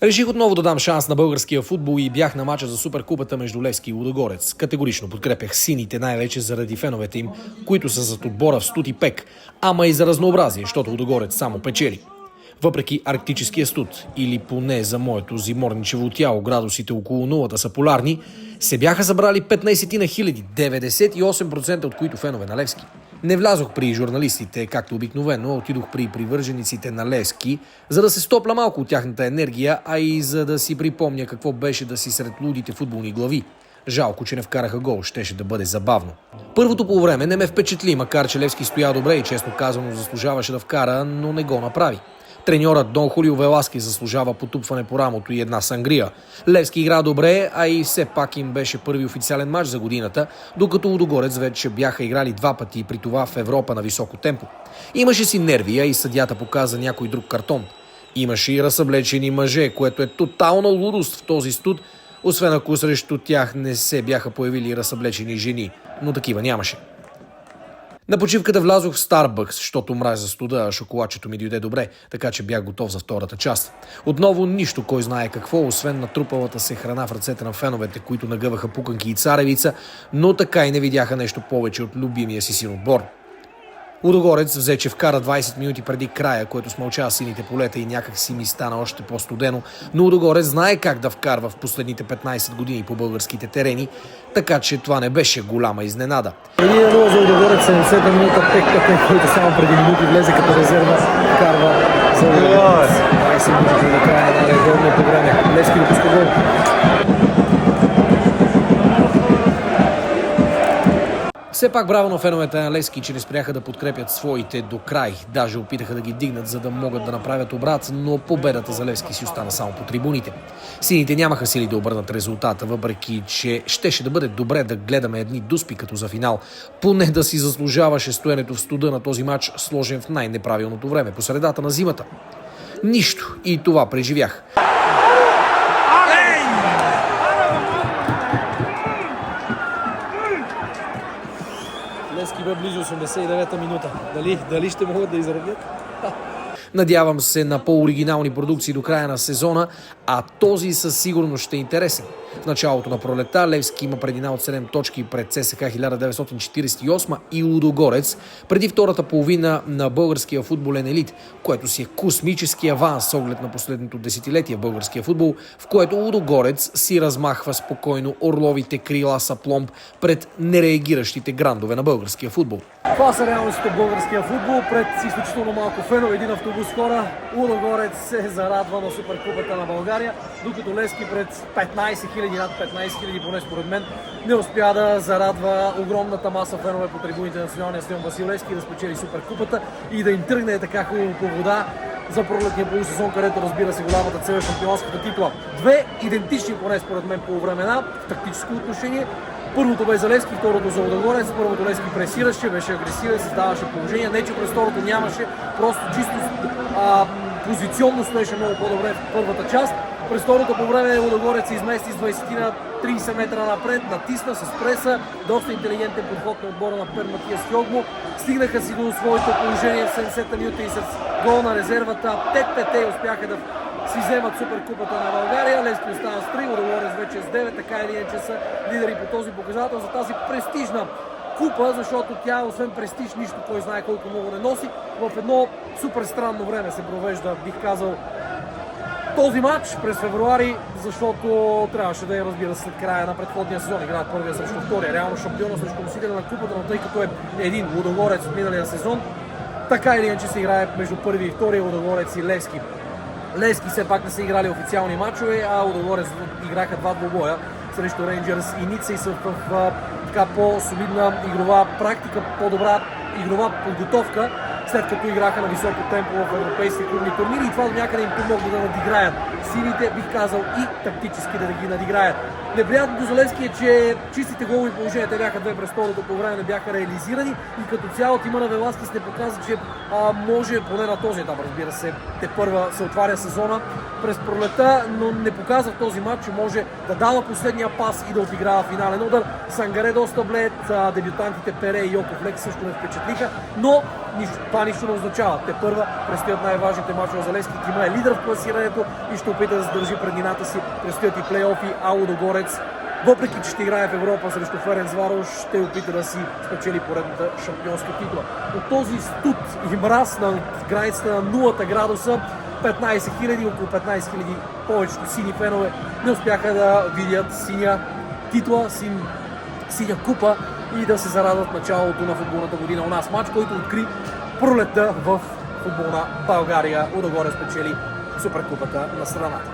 Реших отново да дам шанс на българския футбол и бях на мача за Суперкупата между Левски и Лудогорец. Категорично подкрепях сините, най-вече заради феновете им, които са зад отбора в студ и пек, ама и за разнообразие, защото Лудогорец само печели. Въпреки арктическия студ, или поне за моето зиморничево тяло градусите около нулата са полярни, се бяха събрали 15 на хиляди, 98% от които фенове на Левски. Не влязох при журналистите, както обикновено, отидох при привържениците на Левски, за да се стопля малко от тяхната енергия, а и за да си припомня какво беше да си сред лудите футболни глави. Жалко, че не вкараха гол, щеше да бъде забавно. Първото полувреме не ме впечатли, макар че Левски стоя добре и честно казано заслужаваше да вкара, но не го направи. Треньорът Дон Хулио Веласки заслужава потупване по рамото и една сангрия. Левски игра добре, а и все пак им беше първи официален матч за годината, докато Лудогорец вече бяха играли два пъти, при това в Европа на високо темпо. Имаше си нерви, а и съдията показа някой друг картон. Имаше и разсъблечени мъже, което е тотална лудост в този студ, освен ако срещу тях не се бяха появили разсъблечени жени, но такива нямаше. На почивката влязох в Старбъкс, защото мразя студа, а шоколадчето ми дойде добре, така че бях готов за втората част. Отново нищо, кой знае какво, освен натрупалата се храна в ръцете на феновете, които нагъваха пуканки и царевица, но така и не видяха нещо повече от любимия си син отбор. Лудогорец взе, че вкара 20 минути преди края, което смълча сините полета и някак си ми стана още по-студено, но Лудогорец знае как да вкарва в последните 15 години по българските терени, така че това не беше голяма изненада. 1-0 за Лудогорец, 70-та минута, Пек, който само преди минути влезе като резерва, вкарва за Лудогорец. 20 минути до края на редовното време. Левски допуска гол. Все пак браво на феновете на Левски, че не спряха да подкрепят своите до край. Даже опитаха да ги дигнат, за да могат да направят обрат, но победата за Левски си остана само по трибуните. Сините нямаха сили да обърнат резултата, въпреки че щеше да бъде добре да гледаме едни дуспи като за финал. Поне да си заслужаваше стоенето в студа на този матч, сложен в най-неправилното време, по средата на зимата. Нищо, и това преживях. Левски бе близо 89-та минута. Дали ще могат да изравнят? Надявам се на по-оригинални продукции до края на сезона, а този със сигурност ще е интересен. В началото на пролета Левски има предина от 7 точки пред ЦСКА 1948 и Лудогорец преди втората половина на българския футболен елит, което си е космически аванс с оглед на последното десетилетие в българския футбол, в което Лудогорец си размахва спокойно орловите крила с апломб пред нереагиращите грандове на българския футбол. Това са реалностите в българския футбол. Пред изключително малко фенове, един автобус хора, Лудогорец се зарадва на Суперкупата на България, докато Левски пред 15 000, над 15 000 поне според мен, не успя да зарадва огромната маса фенове по трибуните на националния стадион Васил Левски да спечели Суперкупата и да им тръгне така хубаво по вода за пролетния полусезон, където разбира се голямата цел е шампионската титла. Две идентични поне според мен по времена в тактическо отношение. Първото бе за Левски, второто за Лудогорец. Първото Левски пресираше, беше агресивен, създаваше положение. Не, че през второто нямаше, просто чисто позиционно стоеше много по-добре в първата част. През второто по време Лудогорец се измести с 20 на 30 метра напред, натисна с преса, доста интелигентен подход на отбора на Пер Матиас Фьогмо. Стигнаха си до своето положение в 70-та минута и с гол на резервата. Те успяха да си вземат Суперкупата на България. Левски остава с 3, Лудогорец вече с 9, така или иначе са лидери по този показател за тази престижна купа, защото тя, освен престиж, нищо кой знае колко много не носи. В едно супер странно време се провежда, бих казал, този матч през февруари, защото трябваше да е, разбира се, след края на предходния сезон. Играят първия срещу втория, реално шампиона срещу носителя на купата, но тъй като е един Лудогорец от миналия сезон, така или иначе се играе между първи и втория Лудогорец и Левски. Левски все пак не са играли официални матчове, а Лудогорец играха два двубоя срещу Рейнджърс и Ница и са в така по-солидна игрова практика, по-добра игрова подготовка, след като играха на високо темпо в европейски клубни турнири и това до някъде им помогна да надиграят силите, бих казал и тактически да ги надиграят. Неприятното за Левски е, че чистите голови положения, те бяха две през второто по време, не бяха реализирани и като цяло тима на Веласкис не показва, че може поне на този етап, разбира се, те първа се отваря сезона през пролета, но не показва в този матч, че може да дава последния пас и да отиграва финален удар. Сангаре доста блед, дебютантите Пере и Йоков Лек също не впечатлиха, но това нищо не означава. Те първа предстоят най-важните мачове за Левски. Тима е лидер в класирането и ще опита да задържи преднината си, предстоят и плейофи, а Лудогорец, въпреки че ще играе в Европа срещу Ференцварош, ще опита да си спечели поредната шампионска титла. От този студ и мраз на границата на 0 градуса, 15 000, около 15 000 повечето сини фенове не успяха да видят синя титла, синя купа и да се зарадват началото на футболната година у нас. Мач, който откри пролетта в футболна България. Лудогорец спечели Суперкупата на страната.